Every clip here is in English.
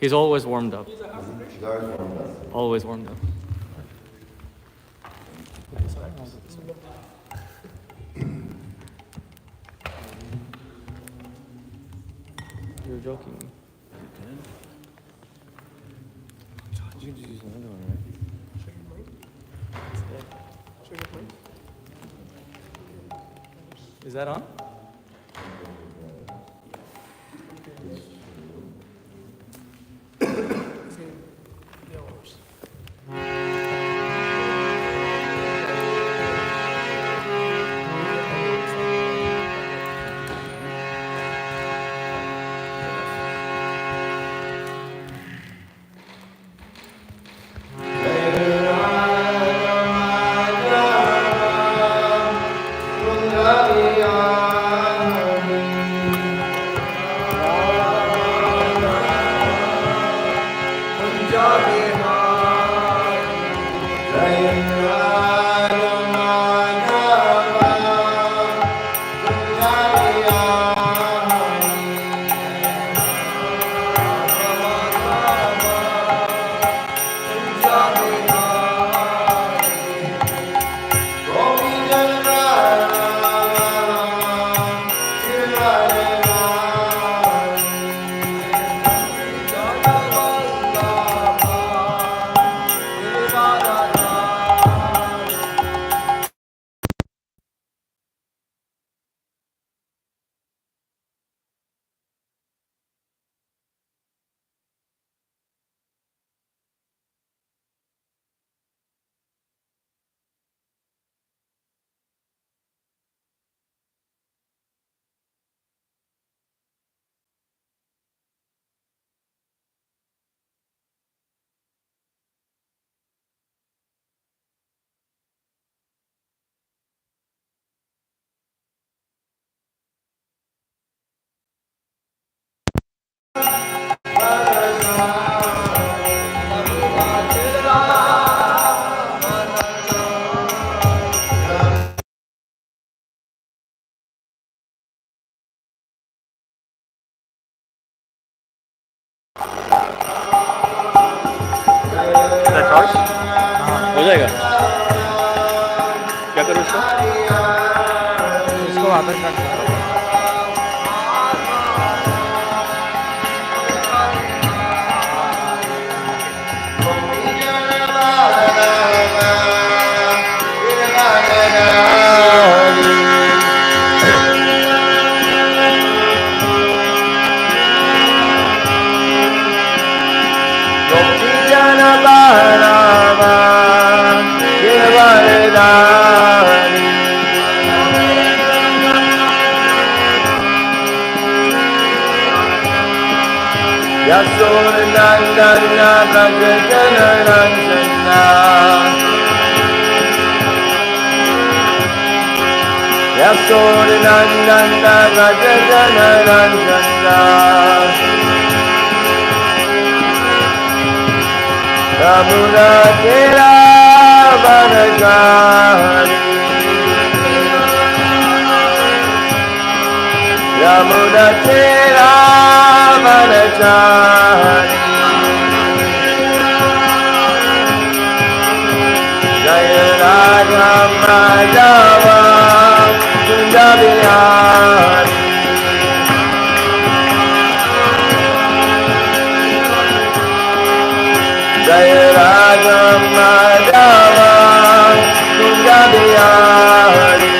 He's always warmed up. He's always warmed up. Always warmed up. You're joking. You can just use another one, right? Is that on? हो जाएगा क्या करूँ इसको आधार card Yasodanandana Brajajanaranjana Yasodanandana Brajajanaranjana Ramuna Tera Vanajari Ramuna Tera Vanajari Jaya Radha Madhava Kunda Bihari Jaya Radha Madhava Kunda Bihari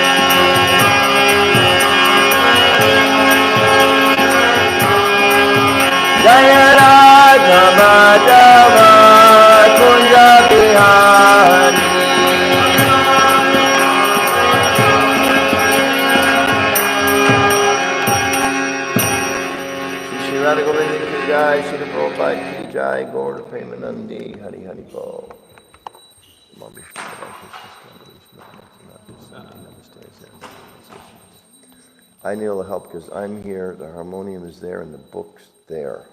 Jaya Radha Madhava Kunda Bihari Shri Radha Govinda Ki Jai, Shri Prabhupada Ki Jai, Gaur Premanandi, Hari Hari Bol. I need a little help because I'm here, the harmonium is there, and the book's there.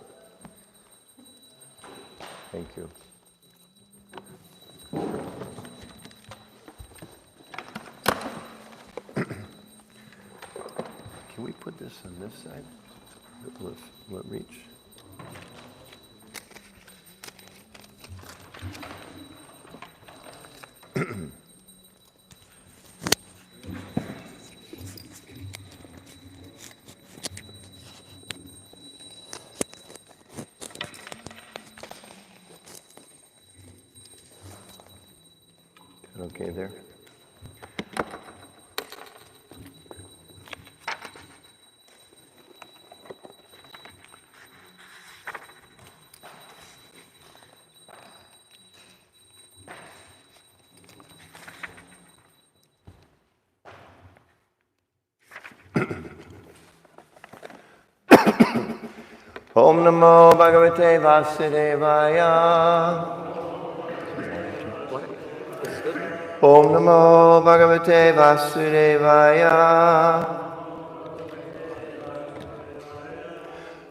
Thank you. Can we put this on this side? Will it reach? Okay there? Om Namo Bhagavate Vasudevaya. Om Namo Bhagavate Vasudevaya.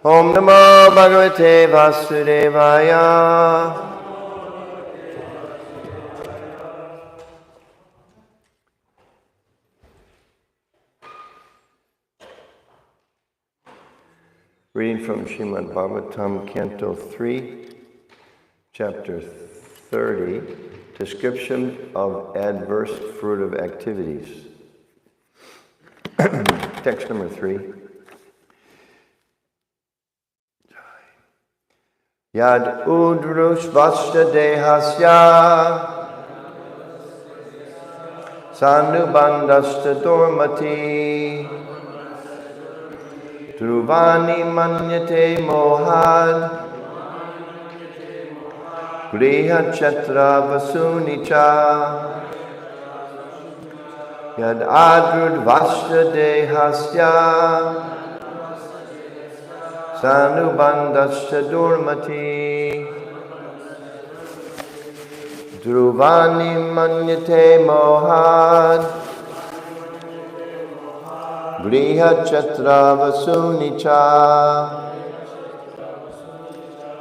Om Namo Bhagavate Vasudevaya. Reading from Śrimad Bhāgavatam, Canto 3, Chapter 30, Description of Adverse Fruitive Activities. Text number 3. Yad udrushvasya dehasya sanubandhasta dormati Druvani manyate mohad griha chatra vasunicha yad adrud vasya dehasya sanubandhasya durmati Druvani manyate mohad griha chatra vasunicha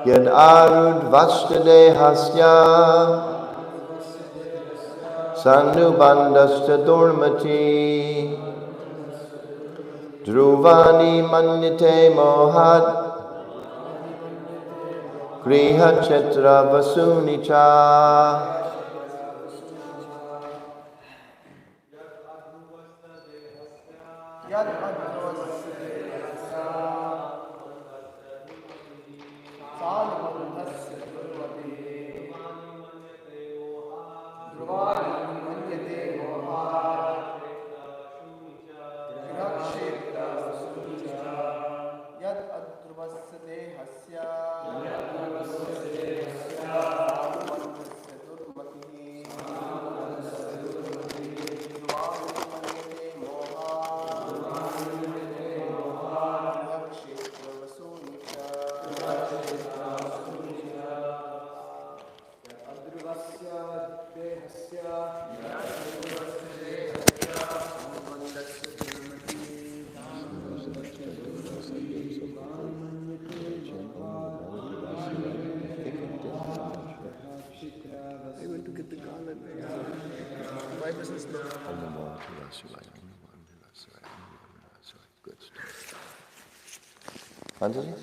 yad arud vasudehasya sanubandhasya durmati druvani manyate mohad griha chatra vasunicha. Anjali?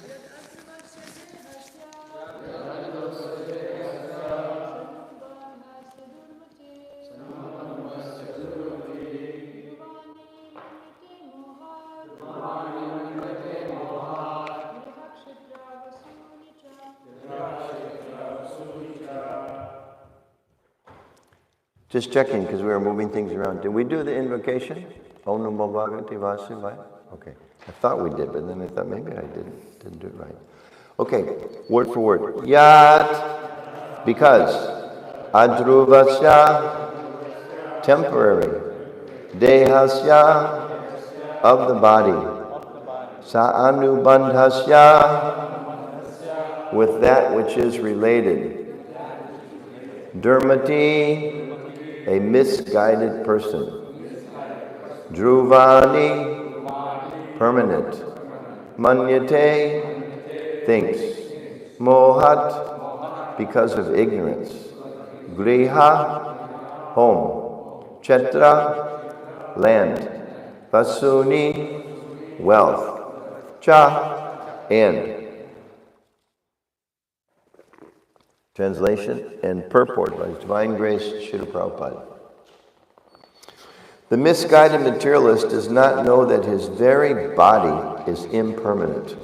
Just checking because we were moving things around. Did we do the invocation? Om Namo Bhagavate Vasudevaya? Okay. I thought we did, but then I thought maybe I didn't do it right. Okay, word for word. Yat, because. Adruvasya, temporary. Dehasya, of the body. Sa anubandhasya, with that which is related. Durmati, a misguided person. Druvani, permanent. Manyate, thinks. Mohat, because of ignorance. Griha, home. Chetra, land. Vasuni, wealth. Cha, and. Translation and purport by His Divine Grace, Srila Prabhupada. The misguided materialist does not know that his very body is impermanent,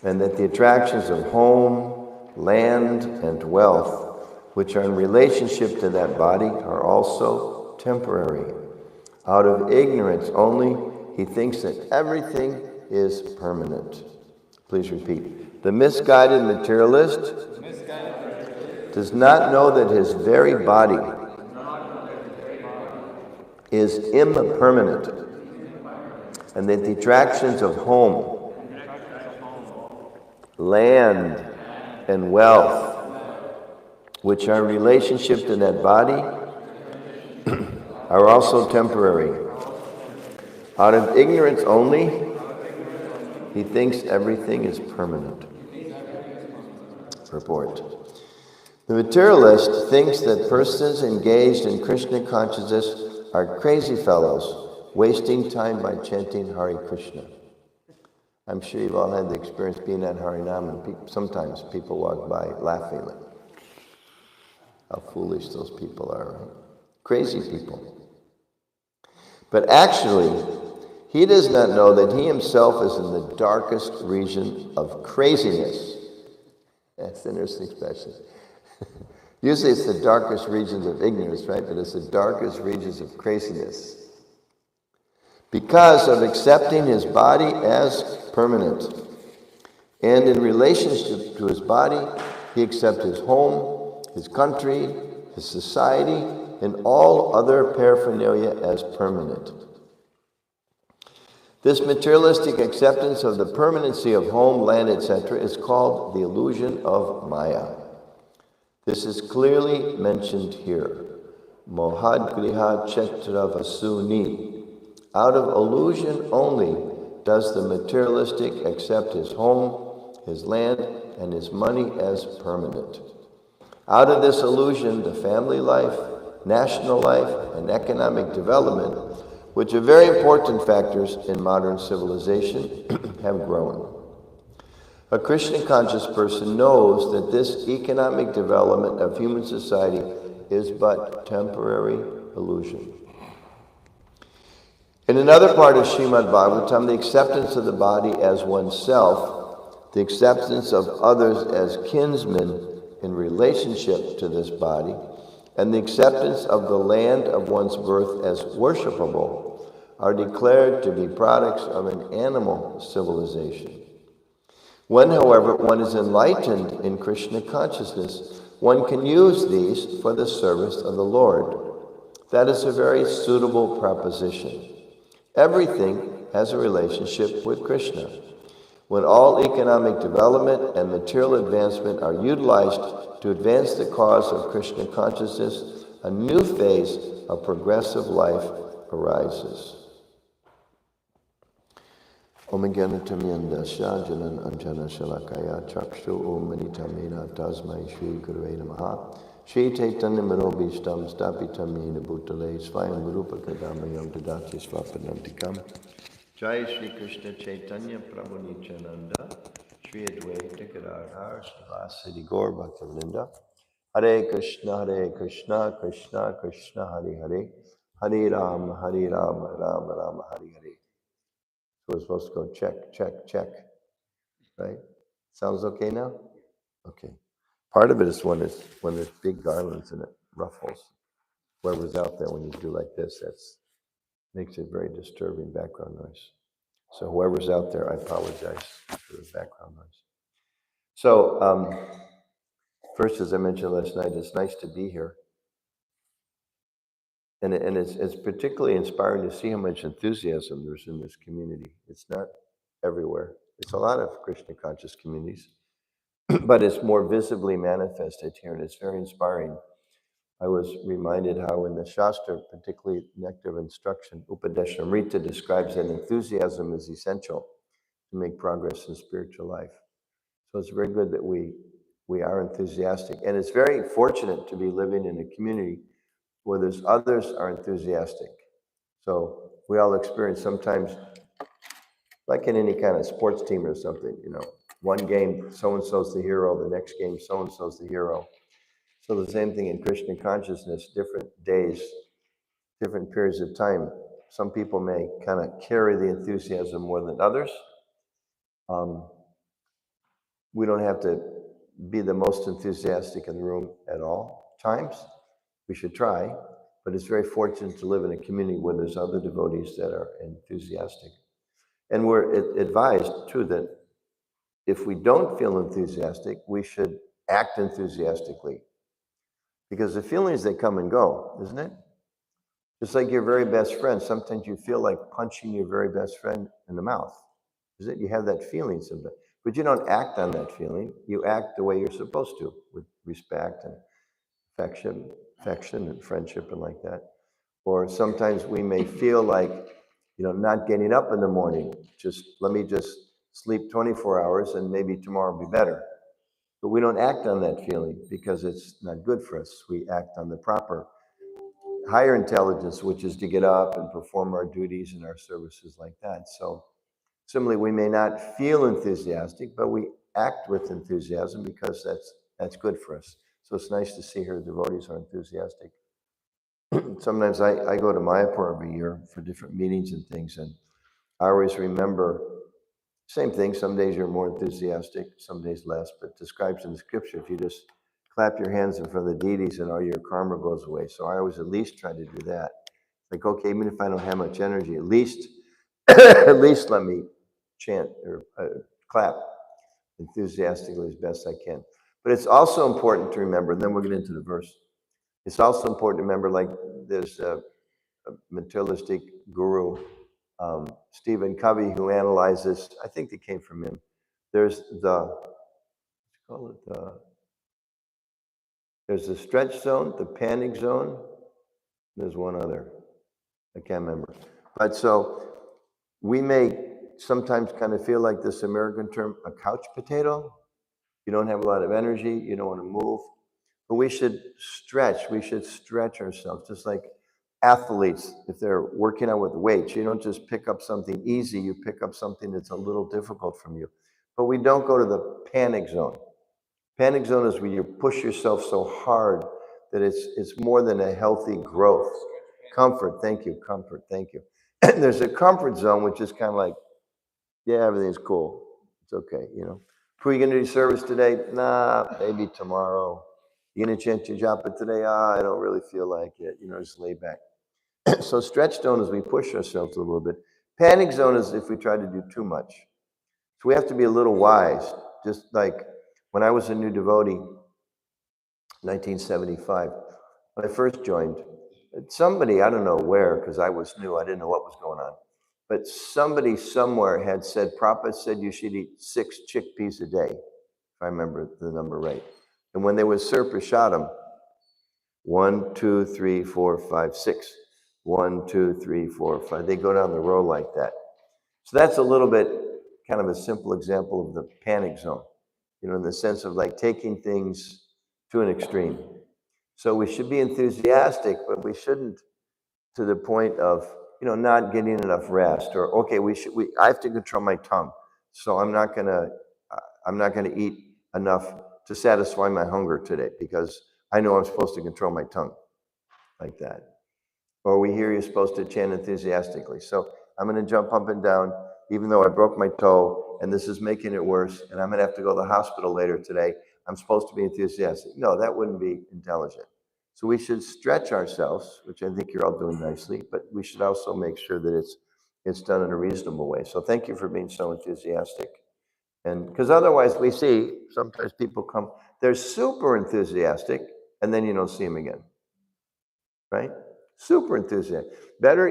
and that the attractions of home, land, and wealth, which are in relationship to that body, are also temporary. Out of ignorance only, he thinks that everything is permanent. Please repeat. The misguided materialist does not know that his very body is impermanent, and that the attractions of home, land, and wealth, which are in relationship to that body, are also temporary. Out of ignorance only, he thinks everything is permanent. Purport. The materialist thinks that persons engaged in Krishna consciousness are crazy fellows, wasting time by chanting Hare Krishna. I'm sure you've all had the experience being at Harinam, and sometimes people walk by laughing like, how foolish those people are, right? Crazy people. But actually, he does not know that he himself is in the darkest region of craziness. That's an interesting expression. Usually it's the darkest regions of ignorance, right? But it's the darkest regions of craziness. Because of accepting his body as permanent. And in relationship to his body, he accepts his home, his country, his society, and all other paraphernalia as permanent. This materialistic acceptance of the permanency of home, land, etc. is called the illusion of Maya. This is clearly mentioned here. Mohad griha chetra vasuni. Out of illusion only does the materialistic accept his home, his land, and his money as permanent. Out of this illusion, the family life, national life, and economic development, which are very important factors in modern civilization, have grown. A Krishna conscious person knows that this economic development of human society is but temporary illusion. In another part of Śrimad Bhāgavatam, the acceptance of the body as oneself, the acceptance of others as kinsmen in relationship to this body, and the acceptance of the land of one's birth as worshipable are declared to be products of an animal civilization. When, however, one is enlightened in Krishna consciousness, one can use these for the service of the Lord. That is a very suitable proposition. Everything has a relationship with Krishna. When all economic development and material advancement are utilized to advance the cause of Krishna consciousness, a new phase of progressive life arises. Om Gyanatamyanda Shajanan Anjana Shalakaya Chakshu Om Manitamena Tasmai Shri Gurve Namaha Shri Chaitanya Manobishtam Stapitam Yena Bhutale Svayam Rupa Kadamayam Dadati Swapanantikam Jai Shri Krishna Chaitanya Prabhu Nityananda Shri Advaita Gadadhar Srivasadi Gaur Bhaktivedanta Hare Krishna Krishna Krishna Hare Hare Hare Rama Rama Rama Hare Hare. So we're supposed to go check, right? Sounds okay now? Okay. Part of it is when there's big garlands and it ruffles. Whoever's out there when you do like this, that's makes it very disturbing background noise. So whoever's out there, I apologize for the background noise. So first, as I mentioned last night, it's nice to be here. And it's particularly inspiring to see how much enthusiasm there's in this community. It's not everywhere. It's a lot of Krishna conscious communities, but it's more visibly manifested here, and it's very inspiring. I was reminded how in the Shastra, particularly Nectar of Instruction, Upadeshamrita describes that enthusiasm is essential to make progress in spiritual life. So it's very good that we are enthusiastic. And it's very fortunate to be living in a community where there's others are enthusiastic. So we all experience sometimes, like in any kind of sports team or something, one game, so-and-so's the hero, the next game, so-and-so's the hero. So the same thing in Krishna consciousness, different days, different periods of time. Some people may kind of carry the enthusiasm more than others. We don't have to be the most enthusiastic in the room at all times. We should try, but it's very fortunate to live in a community where there's other devotees that are enthusiastic. And we're advised, too, that if we don't feel enthusiastic, we should act enthusiastically. Because the feelings, they come and go, isn't it? Just like your very best friend, sometimes you feel like punching your very best friend in the mouth. Is it? You have that feeling sometimes. But you don't act on that feeling. You act the way you're supposed to, with respect and affection and friendship and like that. Or sometimes we may feel like, not getting up in the morning. Let me just sleep 24 hours and maybe tomorrow will be better. But we don't act on that feeling because it's not good for us. We act on the proper higher intelligence, which is to get up and perform our duties and our services like that. So similarly, we may not feel enthusiastic, but we act with enthusiasm because that's good for us. So it's nice to see her devotees are enthusiastic. Sometimes I go to Mayapur every year for different meetings and things, and I always remember, same thing, some days you're more enthusiastic, some days less, but describes in the scripture, if you just clap your hands in front of the deities and all your karma goes away. So I always at least try to do that. Like, okay, even if I don't have much energy, at least let me chant or clap enthusiastically as best I can. But it's also important to remember, and then we'll get into the verse. It's also important to remember, like there's a materialistic guru, Stephen Covey, who analyzes, I think it came from him. There's there's the stretch zone, the panic zone. There's one other, I can't remember. But so we may sometimes kind of feel like this American term, a couch potato. You don't have a lot of energy, you don't want to move. But we should stretch ourselves, just like athletes, if they're working out with weights, you don't just pick up something easy, you pick up something that's a little difficult from you. But we don't go to the panic zone. Panic zone is where you push yourself so hard that it's more than a healthy growth. Comfort, thank you. There's a comfort zone, which is kind of like, yeah, everything's cool. It's okay, Who are you going to do service today? Nah, maybe tomorrow. You going to chant your japa today? I don't really feel like it. Just lay back. So stretch zone is we push ourselves a little bit. Panic zone is if we try to do too much. So we have to be a little wise. Just like when I was a new devotee, 1975, when I first joined, somebody, I don't know where, because I was new, I didn't know what was going on. But somebody somewhere had said, Prabhupada said you should eat 6 chickpeas a day, if I remember the number right. And when they would serve prasadam, 1, 2, 3, 4, 5, 6. 1, 2, 3, 4, 5. They go down the row like that. So that's a little bit kind of a simple example of the panic zone, in the sense of like taking things to an extreme. So we should be enthusiastic, but we shouldn't to the point of, not getting enough rest, or, okay, I have to control my tongue. So I'm not gonna eat enough to satisfy my hunger today because I know I'm supposed to control my tongue like that. Or we hear you're supposed to chant enthusiastically. So I'm going to jump up and down, even though I broke my toe, and this is making it worse, and I'm going to have to go to the hospital later today. I'm supposed to be enthusiastic. No, that wouldn't be intelligent. So we should stretch ourselves, which I think you're all doing nicely, but we should also make sure that it's done in a reasonable way. So thank you for being so enthusiastic. And because otherwise we see sometimes people come, they're super enthusiastic, and then you don't see them again, right? Super enthusiastic. Better,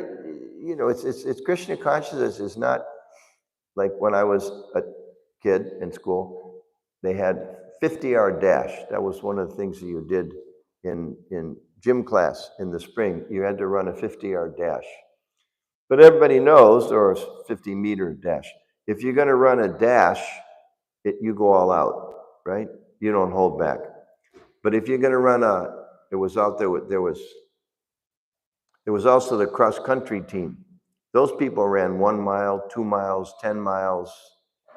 it's Krishna consciousness is not like when I was a kid in school, they had 50-yard dash. That was one of the things that you did in gym class in the spring. You had to run a 50-yard dash. But everybody knows, or a 50-meter dash. If you're going to run a dash, you go all out, right? You don't hold back. But if you're going to run there was also the cross-country team. Those people ran 1 mile, 2 miles, 10 miles,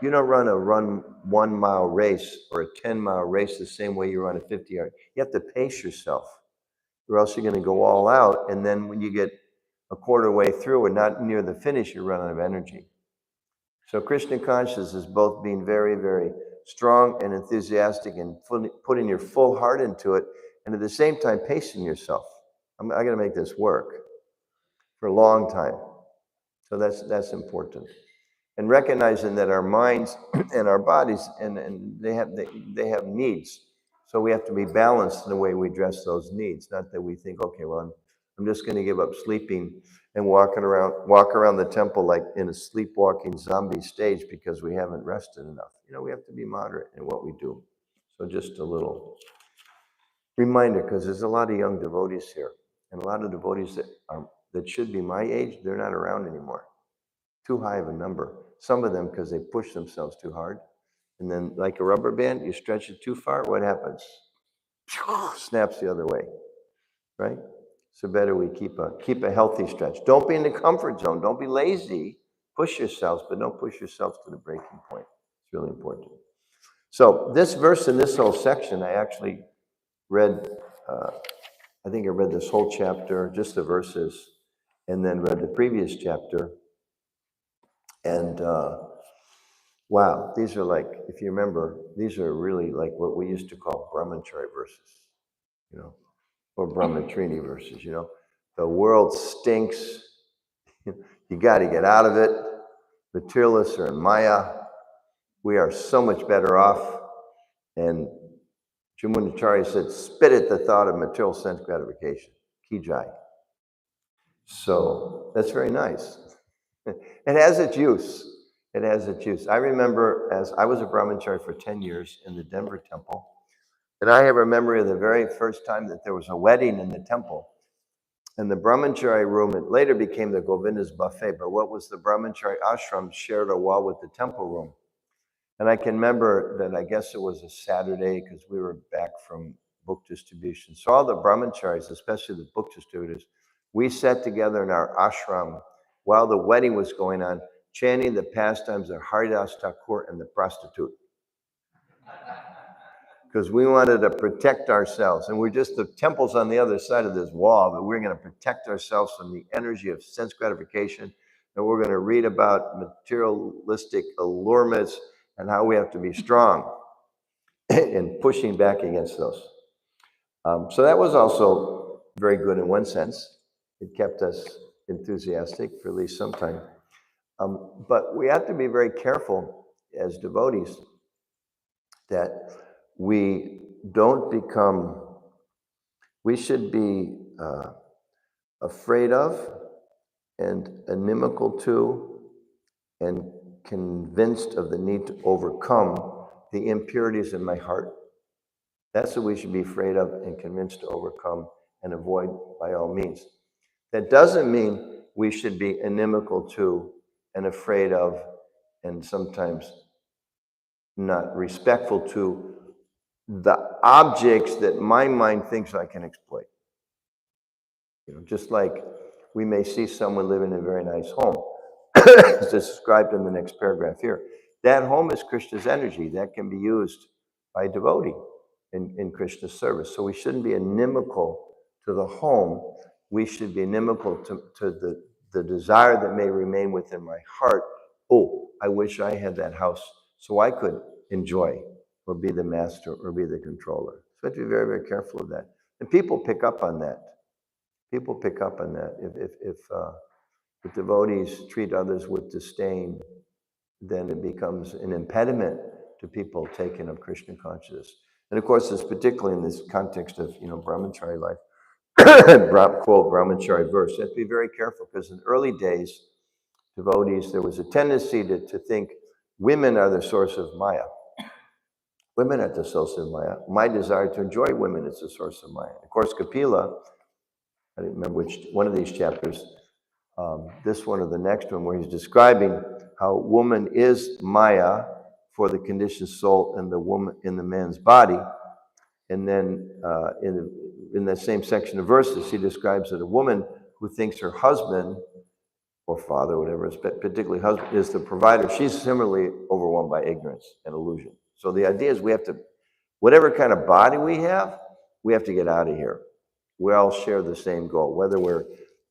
You don't run 1 mile race or a 10-mile race the same way you run a 50-yard. You have to pace yourself, or else you're going to go all out. And then when you get a quarter way through and not near the finish, you run out of energy. So Krishna consciousness is both being very, very strong and enthusiastic and putting your full heart into it, and at the same time pacing yourself. I got to make this work for a long time. So that's important. And recognizing that our minds and our bodies and they have needs. So we have to be balanced in the way we address those needs. Not that we think, okay, well, I'm just going to give up sleeping and walk around the temple like in a sleepwalking zombie stage because we haven't rested enough. We have to be moderate in what we do. So just a little reminder, because there's a lot of young devotees here, and a lot of devotees that should be my age, they're not around anymore. Too high of a number. Some of them because they push themselves too hard. And then like a rubber band, you stretch it too far, what happens? Snaps the other way, right? So better we keep a healthy stretch. Don't be in the comfort zone. Don't be lazy. Push yourselves, but don't push yourselves to the breaking point. It's really important. So this verse in this whole section, I actually read, I think I read this whole chapter, just the verses, and then read the previous chapter. And wow, these are like, if you remember, these are really like what we used to call brahmachari verses, or brahmacharini verses, The world stinks. You got to get out of it. Materialists are in Maya. We are so much better off. And Jamunacharya said, spit at the thought of material sense gratification. Kijai. So that's very nice. It has its use. It has its use. I remember as I was a brahmachari for 10 years in the Denver temple, and I have a memory of the very first time that there was a wedding in the temple. And the brahmachari room, it later became the Govinda's buffet, but what was the brahmachari ashram shared a wall with the temple room. And I can remember that I guess it was a Saturday because we were back from book distribution. So all the brahmacharis, especially the book distributors, we sat together in our ashram while the wedding was going on, chanting the pastimes of Haridas Thakur and the prostitute. Because we wanted to protect ourselves. And the temple's on the other side of this wall, but we're going to protect ourselves from the energy of sense gratification. And we're going to read about materialistic allurements and how we have to be strong in pushing back against those. So that was also very good in one sense. It kept us enthusiastic for at least some time. But we have to be very careful as devotees that we should be afraid of and inimical to and convinced of the need to overcome the impurities in my heart. That's what we should be afraid of and convinced to overcome and avoid by all means. That doesn't mean we should be inimical to and afraid of and sometimes not respectful to the objects that my mind thinks I can exploit. Just like we may see someone living in a very nice home, as described in the next paragraph here. That home is Krishna's energy that can be used by a devotee in Krishna's service. So we shouldn't be inimical to the home. We should be inimical to the desire that may remain within my heart. Oh, I wish I had that house so I could enjoy or be the master or be the controller. So we have to be very, very careful of that. And people pick up on that. People pick up on that. If devotees treat others with disdain, then it becomes an impediment to people taking up Krishna consciousness. And of course, it's particularly in this context of brahmachari life, quote brahmachari verse. You have to be very careful because in early days, devotees, there was a tendency to think women are the source of Maya. Women are the source of Maya. My desire to enjoy women is the source of Maya. Of course, Kapila, I don't remember which one of these chapters, this one or the next one, where he's describing how woman is Maya for the conditioned soul and the woman in the man's body. And then in the same section of verses, he describes that a woman who thinks her husband or father, whatever, particularly husband, is the provider. She's similarly overwhelmed by ignorance and illusion. So the idea is we have to, whatever kind of body we have to get out of here. We all share the same goal, whether we're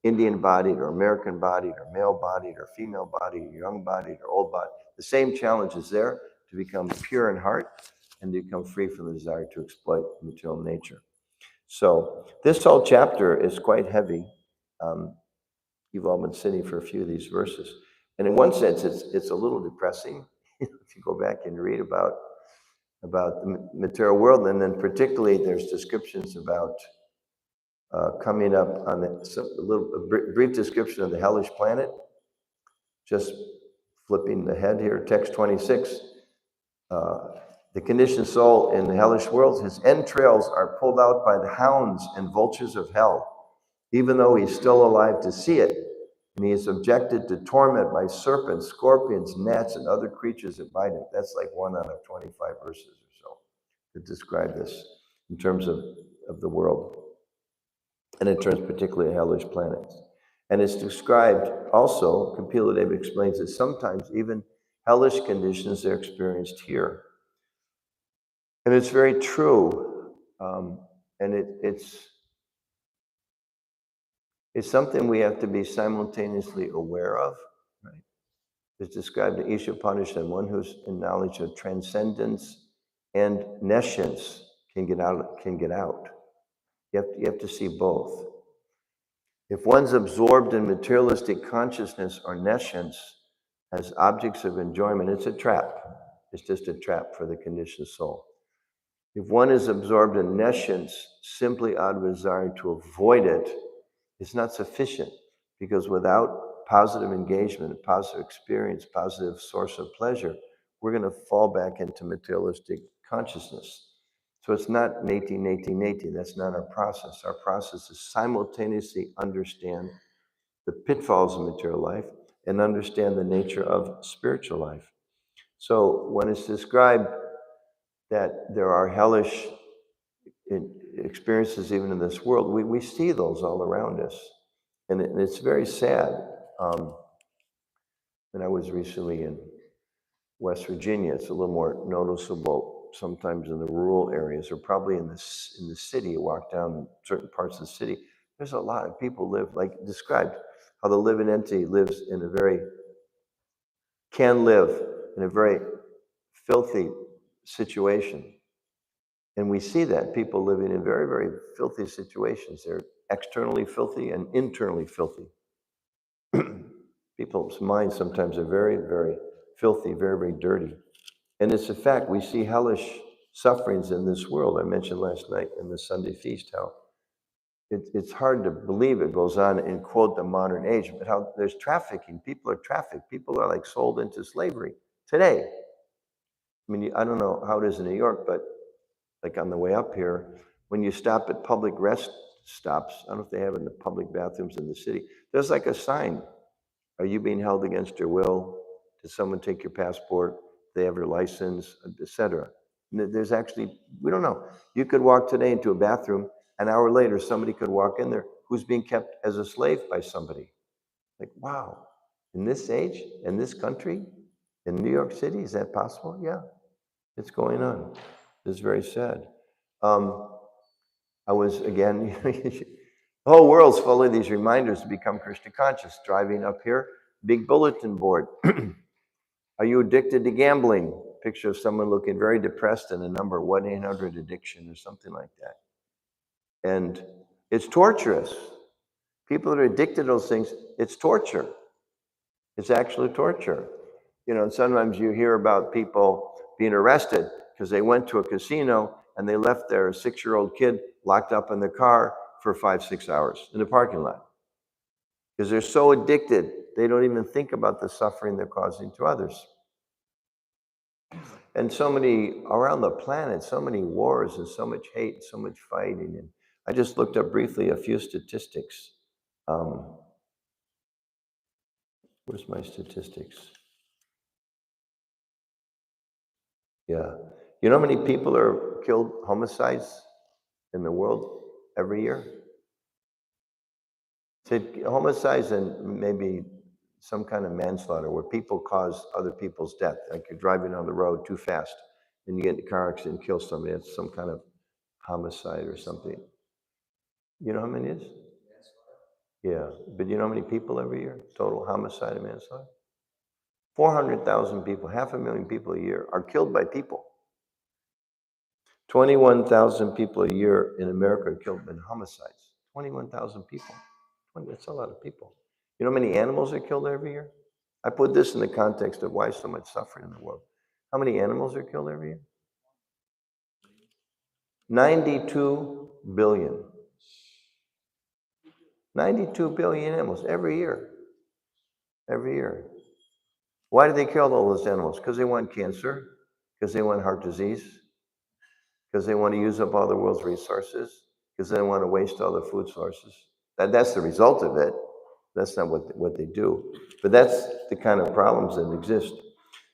Indian bodied or American bodied or male bodied or female bodied or young bodied or old bodied. The same challenge is there to become pure in heart and to become free from the desire to exploit material nature. So this whole chapter is quite heavy. You've all been sitting for a few of these verses. And in one sense, it's a little depressing if you go back and read about the material world. And then particularly there's descriptions about coming up on a brief description of the hellish planet. Just flipping the head here, text 26. The conditioned soul in the hellish world, his entrails are pulled out by the hounds and vultures of hell, even though he's still alive to see it. And he is subjected to torment by serpents, scorpions, gnats, and other creatures that bite him. That's like 1 out of 25 verses or so that describe this in terms of the world. And in terms particularly of hellish planets. And it's described also, Kapila Deva explains that sometimes even hellish conditions are experienced here. And it's very true. And it's something we have to be simultaneously aware of. Right? It's described in Isha Upanishad, one who's in knowledge of transcendence and nescience can get out. You have to see both. If one's absorbed in materialistic consciousness or nescience as objects of enjoyment, it's a trap. It's just a trap for the conditioned soul. If one is absorbed in nescience simply out of a desire to avoid it, it's not sufficient, because without positive engagement, positive experience, positive source of pleasure, we're going to fall back into materialistic consciousness. So it's not neti. That's not our process. Our process is simultaneously understand the pitfalls of material life and understand the nature of spiritual life. So when it's described that there are hellish experiences even in this world, we see those all around us. And it's very sad. When I was recently in West Virginia, it's a little more noticeable sometimes in the rural areas, or probably in the city. You walk down certain parts of the city, there's a lot of people live, like described, how the living entity can live in a very filthy situation. And we see that, people living in very, very filthy situations. They're externally filthy and internally filthy. People's minds sometimes are very, very filthy, very, very dirty. And it's a fact, we see hellish sufferings in this world. I mentioned last night in the Sunday feast how it's hard to believe it goes on in, quote, the modern age, but how there's trafficking. People are trafficked. People are like sold into slavery today. I mean, I don't know how it is in New York, but like on the way up here, when you stop at public rest stops, I don't know if they have it in the public bathrooms in the city, there's like a sign. Are you being held against your will? Did someone take your passport? They have your license, etc. There's actually, we don't know. You could walk today into a bathroom, an hour later, somebody could walk in there who's being kept as a slave by somebody. Like, wow, in this age, in this country, in New York City, is that possible? Yeah, it's going on. It's very sad. I was, again, the whole world's full of these reminders to become Krishna conscious. Driving up here, big bulletin board. Are you addicted to gambling? Picture of someone looking very depressed and a number 1-800 addiction or something like that. And it's torturous. People that are addicted to those things, it's torture. It's actually torture. You know, and sometimes you hear about people being arrested because they went to a casino and they left their 6-year-old kid locked up in the car for 5-6 hours in the parking lot. Because they're so addicted, they don't even think about the suffering they're causing to others. And so many, around the planet, so many wars and so much hate, so much fighting. And I just looked up briefly a few statistics. Where's my statistics? Yeah. You know how many people are killed, homicides in the world every year? So homicides and maybe some kind of manslaughter where people cause other people's death. Like you're driving on the road too fast and you get in a car accident and kill somebody. It's some kind of homicide or something. You know how many it is? Yeah, but you know how many people every year? Total homicide and manslaughter? 400,000 people, 500,000 people a year are killed by people. 21,000 people a year in America are killed in homicides. 21,000 people. That's a lot of people. You know how many animals are killed every year? I put this in the context of why so much suffering in the world. How many animals are killed every year? 92 billion. 92 billion animals every year. Every year. Why do they kill all those animals? Because they want cancer, because they want heart disease, because they want to use up all the world's resources, because they want to waste all the food sources. That's the result of it. That's not what they do. But that's the kind of problems that exist.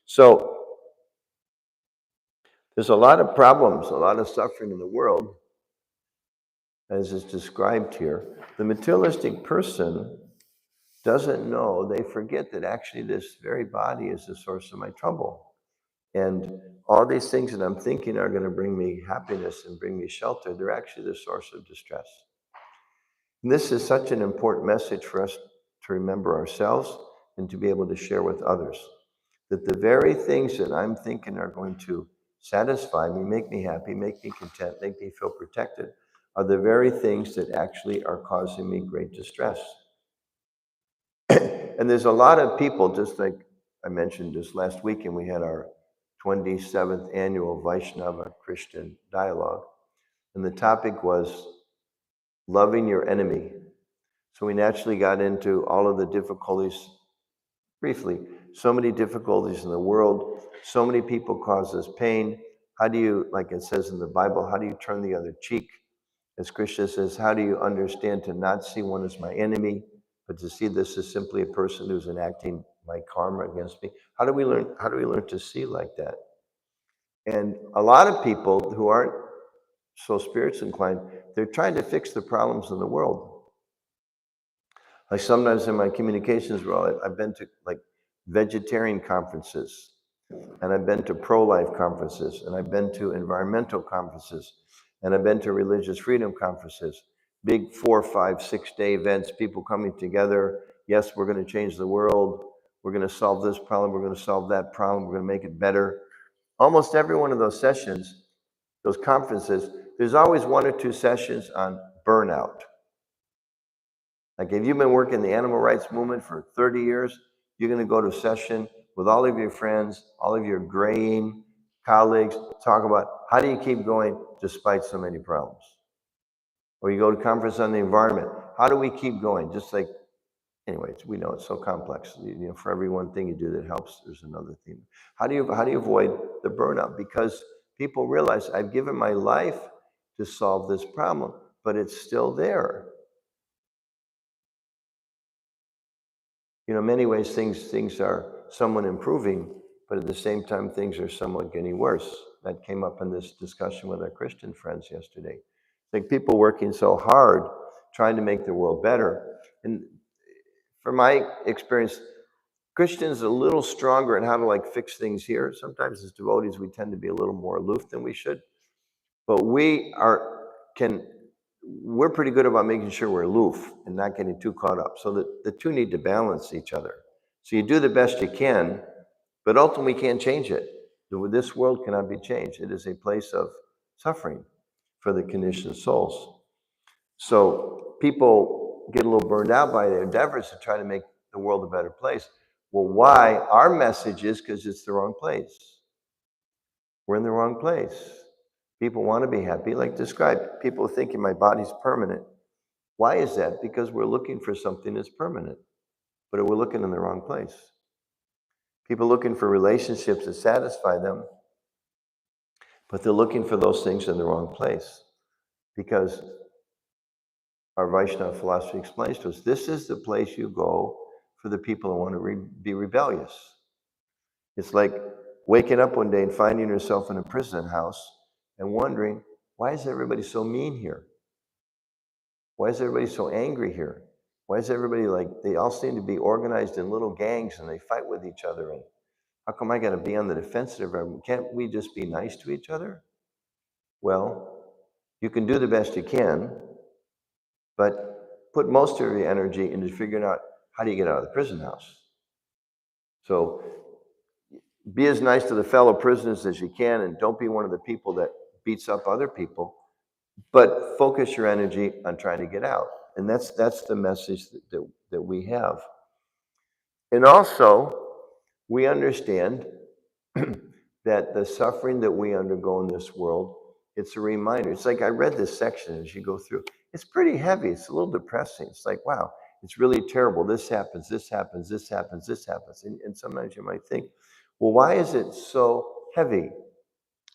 So there's a lot of problems, a lot of suffering in the world, as is described here. The materialistic person doesn't know, they forget that actually this very body is the source of my trouble. And all these things that I'm thinking are going to bring me happiness and bring me shelter, they're actually the source of distress. And this is such an important message for us to remember ourselves and to be able to share with others. That the very things that I'm thinking are going to satisfy me, make me happy, make me content, make me feel protected, are the very things that actually are causing me great distress. And there's a lot of people, just like I mentioned just last weekend, we had our 27th annual Vaishnava Christian dialogue. And the topic was loving your enemy. So we naturally got into all of the difficulties briefly. So many difficulties in the world. So many people cause us pain. How do you, like it says in the Bible, how do you turn the other cheek? As Krishna says, how do you understand to not see one as my enemy, but to see this as simply a person who's enacting my karma against me? How do we learn to see like that? And a lot of people who aren't so spiritually inclined, they're trying to fix the problems in the world. Like sometimes in my communications role, I've been to like vegetarian conferences, and I've been to pro-life conferences, and I've been to environmental conferences, and I've been to religious freedom conferences, big 4, 5, 6-day events, people coming together. Yes, we're going to change the world. We're going to solve this problem. We're going to solve that problem. We're going to make it better. Almost every one of those sessions, those conferences, there's always 1 or 2 sessions on burnout. Like if you've been working the animal rights movement for 30 years, you're going to go to a session with all of your friends, all of your graying colleagues, talk about how do you keep going despite so many problems. Or you go to conference on the environment. How do we keep going? Just like, anyways, we know it's so complex. You know, for every one thing you do that helps, there's another thing. How do you avoid the burnout? Because people realize I've given my life to solve this problem, but it's still there. You know, in many ways, things are somewhat improving, but at the same time, things are somewhat getting worse. That came up in this discussion with our Christian friends yesterday. Like people working so hard, trying to make the world better. And from my experience, Christians are a little stronger in how to like fix things here. Sometimes as devotees, we tend to be a little more aloof than we should. But we're pretty good about making sure we're aloof and not getting too caught up. So that the two need to balance each other. So you do the best you can, but ultimately we can't change it. This world cannot be changed. It is a place of suffering for the conditioned souls. So people get a little burned out by their endeavors to try to make the world a better place. Well, why? Our message is because it's the wrong place. We're in the wrong place. People want to be happy, like described. People thinking my body's permanent. Why is that? Because we're looking for something that's permanent, but we're looking in the wrong place. People looking for relationships that satisfy them, but they're looking for those things in the wrong place. Because our Vaishnava philosophy explains to us, this is the place you go for the people who want to be rebellious. It's like waking up one day and finding yourself in a prison house and wondering, why is everybody so mean here? Why is everybody so angry here? Why is everybody like, they all seem to be organized in little gangs and they fight with each other? And how come I got to be on the defensive? Can't we just be nice to each other? Well, you can do the best you can, but put most of your energy into figuring out how do you get out of the prison house. So be as nice to the fellow prisoners as you can, and don't be one of the people that beats up other people, but focus your energy on trying to get out. And that's the message that we have. And also, we understand that the suffering that we undergo in this world, it's a reminder. It's like I read this section as you go through. It's pretty heavy. It's a little depressing. It's like, wow, it's really terrible. This happens, this happens, this happens, this happens. And sometimes you might think, well, why is it so heavy?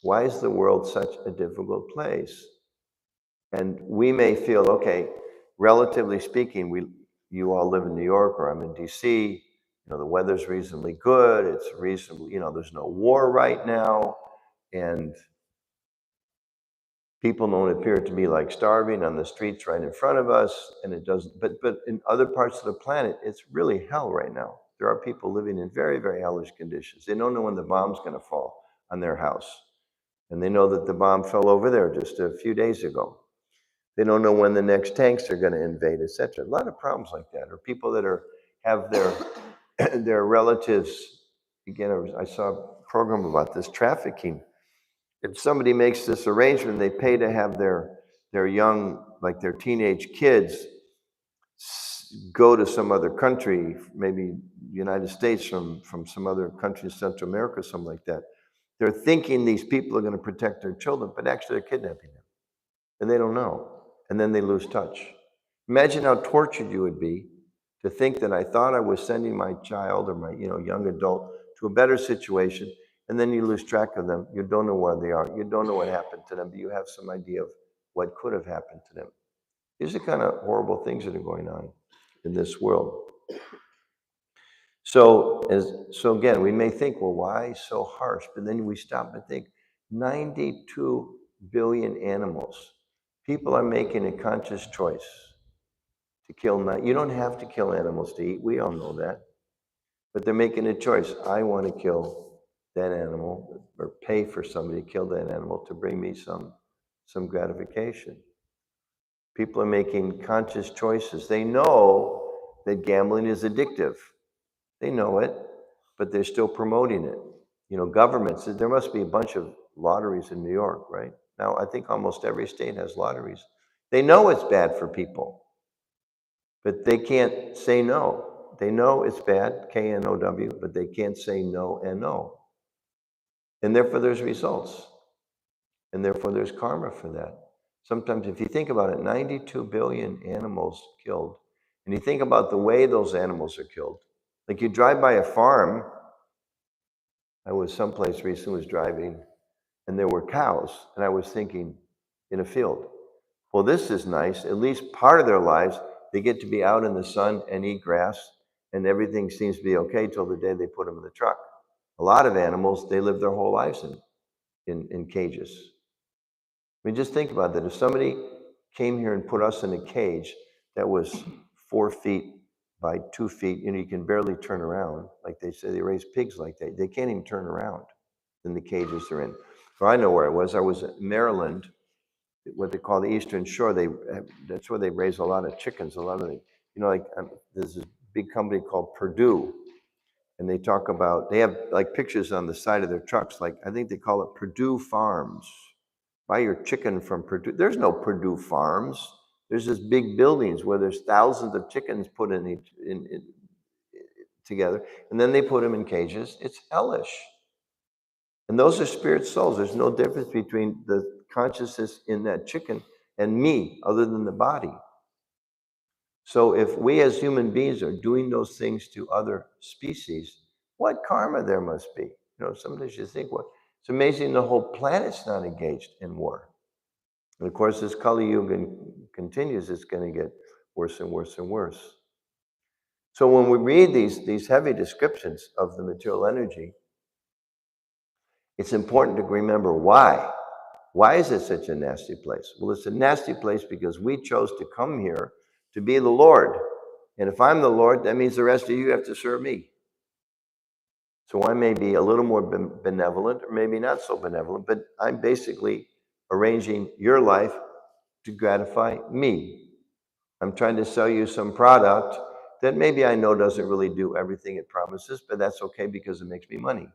Why is the world such a difficult place? And we may feel, okay, relatively speaking, you all live in New York or I'm in DC, the weather's reasonably good, it's reasonably, there's no war right now, and people don't appear to be like starving on the streets right in front of us, and it doesn't, but in other parts of the planet, it's really hell right now. There are people living in very, very hellish conditions. They don't know when the bomb's gonna fall on their house. And they know that the bomb fell over there just a few days ago. They don't know when the next tanks are going to invade, etc. A lot of problems like that, or people that have their their relatives. Again, I saw a program about this trafficking. If somebody makes this arrangement, they pay to have their young, like their teenage kids, go to some other country, maybe United States from some other country in Central America, something like that. They're thinking these people are going to protect their children, but actually they're kidnapping them, and they don't know. And then they lose touch. Imagine how tortured you would be to think that I thought I was sending my child or my young adult to a better situation, and then you lose track of them. You don't know where they are. You don't know what happened to them, but you have some idea of what could have happened to them. These are kind of horrible things that are going on in this world. So again, we may think, well, why so harsh? But then we stop and think, 92 billion animals. People are making a conscious choice to kill. You don't have to kill animals to eat. We all know that. But they're making a choice. I want to kill that animal or pay for somebody to kill that animal to bring me some gratification. People are making conscious choices. They know that gambling is addictive. They know it, but they're still promoting it. Governments, there must be a bunch of lotteries in New York, right? Now, I think almost every state has lotteries. They know it's bad for people, but they can't say no. They know it's bad, K-N-O-W, but they can't say no and no. And therefore there's results. And therefore there's karma for that. Sometimes if you think about it, 92 billion animals killed, and you think about the way those animals are killed. Like you drive by a farm, I was someplace recently, was driving, and there were cows, and I was thinking, in a field, well, this is nice. At least part of their lives, they get to be out in the sun and eat grass, and everything seems to be okay till the day they put them in the truck. A lot of animals, they live their whole lives in cages. I mean, just think about that. If somebody came here and put us in a cage that was 4 feet by 2 feet, you can barely turn around. Like they say, they raise pigs like that. They can't even turn around in the cages they're in. So I know where I was. I was in Maryland, what they call the Eastern Shore. That's where they raise a lot of chickens. A lot of there's this big company called Purdue, and they talk about, they have like pictures on the side of their trucks. Like I think they call it Purdue Farms. Buy your chicken from Purdue. There's no Purdue Farms. There's just big buildings where there's thousands of chickens put in together, and then they put them in cages. It's hellish. And those are spirit souls. There's no difference between the consciousness in that chicken and me, other than the body. So if we as human beings are doing those things to other species, what karma there must be? Sometimes you think, well, it's amazing the whole planet's not engaged in war. And of course, as Kali Yuga continues, it's going to get worse and worse and worse. So when we read these heavy descriptions of the material energy, it's important to remember why. Why is it such a nasty place? Well, it's a nasty place because we chose to come here to be the Lord. And if I'm the Lord, that means the rest of you have to serve me. So I may be a little more benevolent, or maybe not so benevolent, but I'm basically arranging your life to gratify me. I'm trying to sell you some product that maybe I know doesn't really do everything it promises, but that's okay because it makes me money.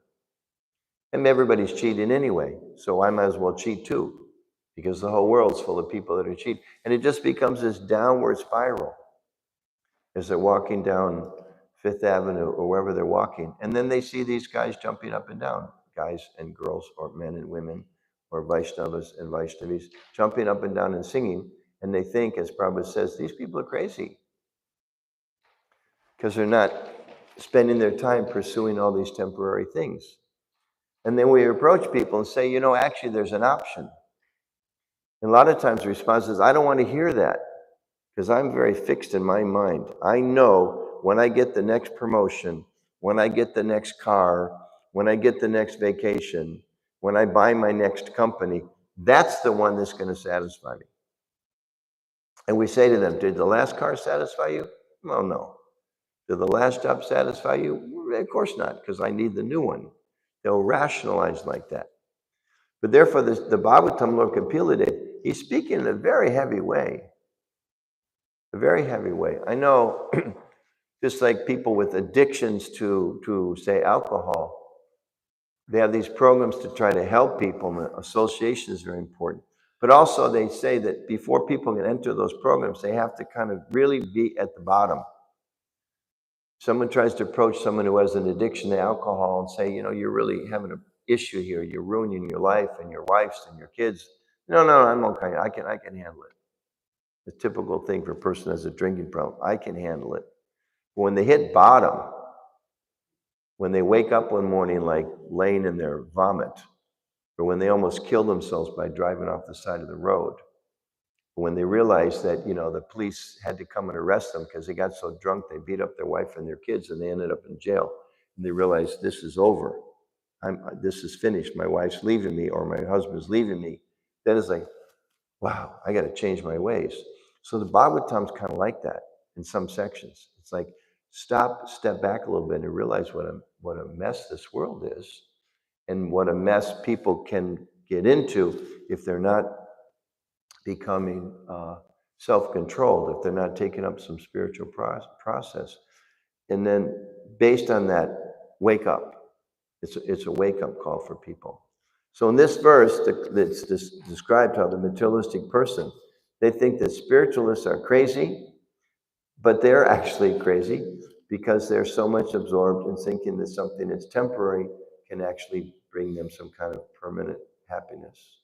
And everybody's cheating anyway, so I might as well cheat too, because the whole world's full of people that are cheating. And it just becomes this downward spiral as they're walking down Fifth Avenue or wherever they're walking. And then they see these guys jumping up and down, guys and girls, or men and women, or Vaishnavas and Vaishnavis, jumping up and down and singing. And they think, as Prabhupada says, these people are crazy because they're not spending their time pursuing all these temporary things. And then we approach people and say, actually, there's an option. And a lot of times the response is, I don't want to hear that because I'm very fixed in my mind. I know when I get the next promotion, when I get the next car, when I get the next vacation, when I buy my next company, that's the one that's going to satisfy me. And we say to them, did the last car satisfy you? Well, no. Did the last job satisfy you? Of course not, because I need the new one. They'll rationalize like that. But therefore, the Bhagavatam, Lord Kapila, he's speaking in a very heavy way. A very heavy way. I know, just like people with addictions to say, alcohol, they have these programs to try to help people, and the association is very important. But also they say that before people can enter those programs, they have to kind of really be at the bottom. Someone tries to approach someone who has an addiction to alcohol and say, you're really having an issue here. You're ruining your life and your wife's and your kids. No, I'm okay. I can handle it. The typical thing for a person who has a drinking problem. I can handle it. But when they hit bottom, when they wake up one morning like laying in their vomit, or when they almost kill themselves by driving off the side of the road, when they realized that, the police had to come and arrest them because they got so drunk, they beat up their wife and their kids and they ended up in jail. And they realized this is over. This is finished. My wife's leaving me or my husband's leaving me. Then it's like, wow, I got to change my ways. So the Bhagavatam's kind of like that in some sections. It's like, step back a little bit and realize what a mess this world is and what a mess people can get into if they're not becoming self-controlled, if they're not taking up some spiritual process. And then based on that, wake up. It's a wake-up call for people. So in this verse, it's described how the materialistic person, they think that spiritualists are crazy, but they're actually crazy because they're so much absorbed in thinking that something that's temporary can actually bring them some kind of permanent happiness.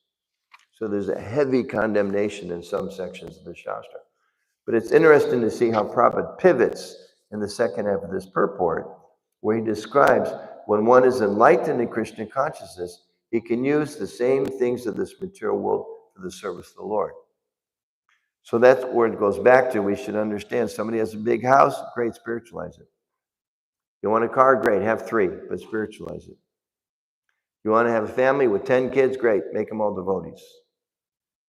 So there's a heavy condemnation in some sections of the Shastra. But it's interesting to see how Prabhupada pivots in the second half of this purport, where he describes when one is enlightened in Krishna consciousness, he can use the same things of this material world for the service of the Lord. So that's where it goes back to. We should understand somebody has a big house, great, spiritualize it. You want a car, great, have 3, but spiritualize it. You want to have a family with 10 kids, great, make them all devotees.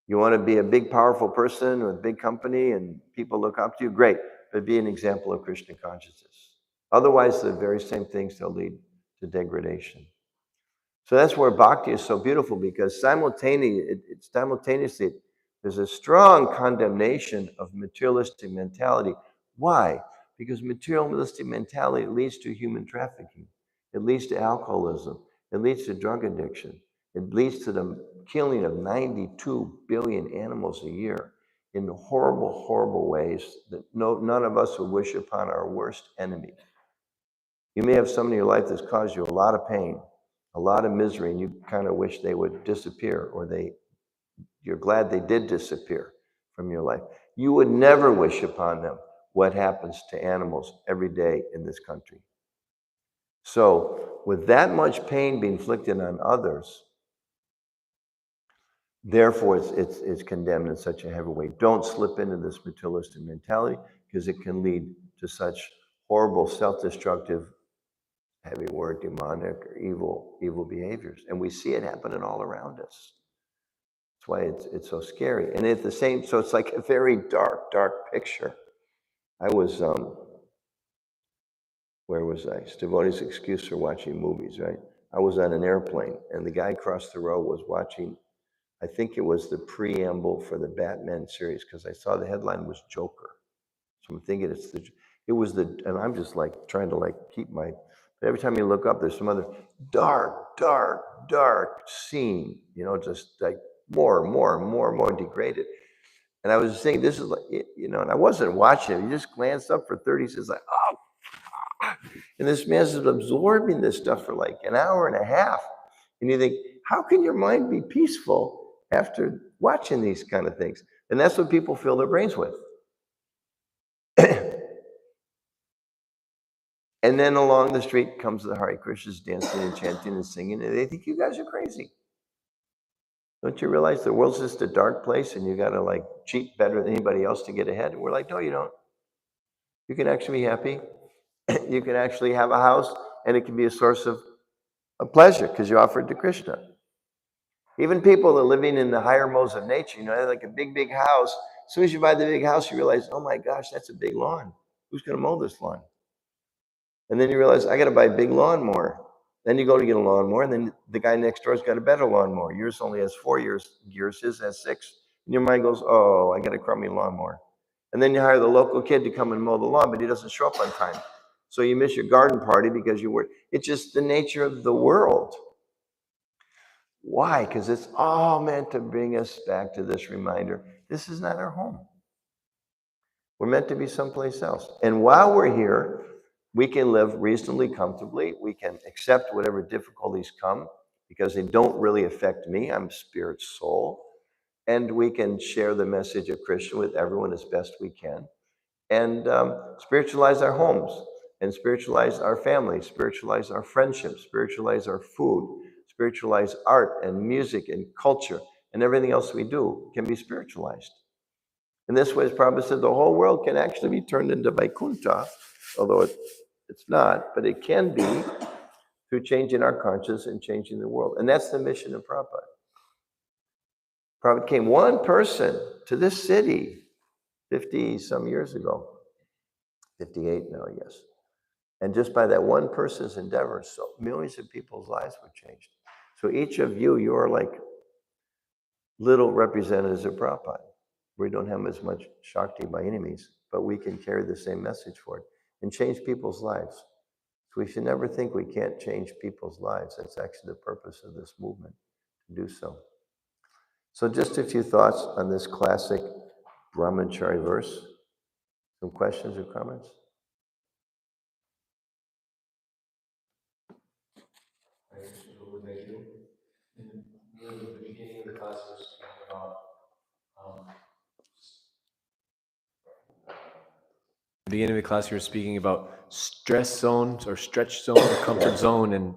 You want to be a big, powerful person with a big company and people look up to you, great, but be an example of Krishna consciousness. Otherwise, the very same things will lead to degradation. So that's where bhakti is so beautiful, because simultaneously, there's a strong condemnation of materialistic mentality. Why? Because materialistic mentality leads to human trafficking. It leads to alcoholism. It leads to drug addiction. It leads to the killing of 92 billion animals a year in horrible, horrible ways that none of us would wish upon our worst enemy. You may have someone in your life that's caused you a lot of pain, a lot of misery, and you kind of wish they would disappear, or you're glad they did disappear from your life. You would never wish upon them what happens to animals every day in this country. So with that much pain being inflicted on others, therefore it's condemned in such a heavy way. Don't slip into this materialistic mentality, because it can lead to such horrible, self-destructive, heavy word, demonic or evil behaviors. And we see it happening all around us. That's why it's so scary. And at the same, so it's like a very dark, dark picture. I was, where was I? It's devotee's excuse for watching movies, right? I was on an airplane, and the guy across the row was watching, I think it was the preamble for the Batman series, because I saw the headline was Joker. So I'm thinking it was and I'm just like trying to like keep my, but every time you look up, there's some other dark scene, just like more degraded. And I was just thinking, this is like, and I wasn't watching it. You just glanced up for 30 seconds, like, oh, and this man's absorbing this stuff for like an hour and a half. And you think, how can your mind be peaceful after watching these kind of things? And that's what people fill their brains with. And then along the street comes the Hare Krishnas dancing and chanting and singing, and they think you guys are crazy. Don't you realize the world's just a dark place and you got to like cheat better than anybody else to get ahead? And we're like, no, you don't. You can actually be happy. You can actually have a house, and it can be a source of pleasure because you offer it to Krishna. Even people that are living in the higher modes of nature, they have like a big house. As soon as you buy the big house, you realize, oh my gosh, that's a big lawn. Who's going to mow this lawn? And then you realize, I got to buy a big lawnmower. Then you go to get a lawnmower, and then the guy next door's got a better lawnmower. Yours only has 4 gears, his has 6. And your mind goes, oh, I got a crummy lawnmower. And then you hire the local kid to come and mow the lawn, but he doesn't show up on time. So you miss your garden party because you were, it's just the nature of the world. Why? Because it's all meant to bring us back to this reminder. This is not our home. We're meant to be someplace else. And while we're here, we can live reasonably comfortably. We can accept whatever difficulties come because they don't really affect me. I'm spirit soul. And we can share the message of Krishna with everyone as best we can. And spiritualize our homes, and spiritualize our families, spiritualize our friendships, spiritualize our food, spiritualize art and music and culture, and everything else we do can be spiritualized. In this way, as Prabhupada said, the whole world can actually be turned into Vaikuntha, although it's not, but it can be through changing our consciousness and changing the world. And that's the mission of Prabhupada. Prabhupada came one person to this city 50 some years ago, 58 now, I guess. And just by that one person's endeavor, so millions of people's lives were changed. So each of you, you're like little representatives of Prabhupada. We don't have as much Shakti by any means, but we can carry the same message forward and change people's lives. So we should never think we can't change people's lives. That's actually the purpose of this movement, to do so. So just a few thoughts on this classic Brahmachari verse. Some questions or comments? What would they do? In the beginning of the class, we were speaking about the beginning of the class, you were speaking about stress zones or stretch zone or comfort zone and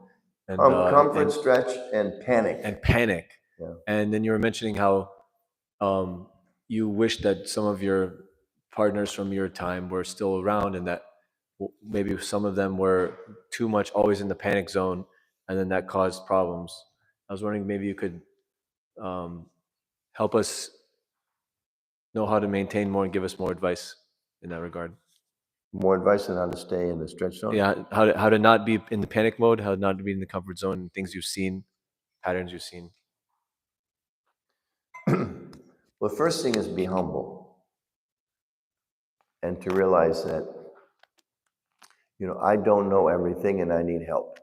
comfort, stretch, and panic. And panic. Yeah. And then you were mentioning how you wish that some of your partners from your time were still around, and that maybe some of them were too much always in the panic zone, and then that caused problems. I was wondering maybe you could help us know how to maintain more and give us more advice in that regard. More advice on how to stay in the stretch zone? Yeah, how to not be in the panic mode, how not to be in the comfort zone, things you've seen, patterns you've seen. Well, first thing is be humble and to realize that, I don't know everything and I need help.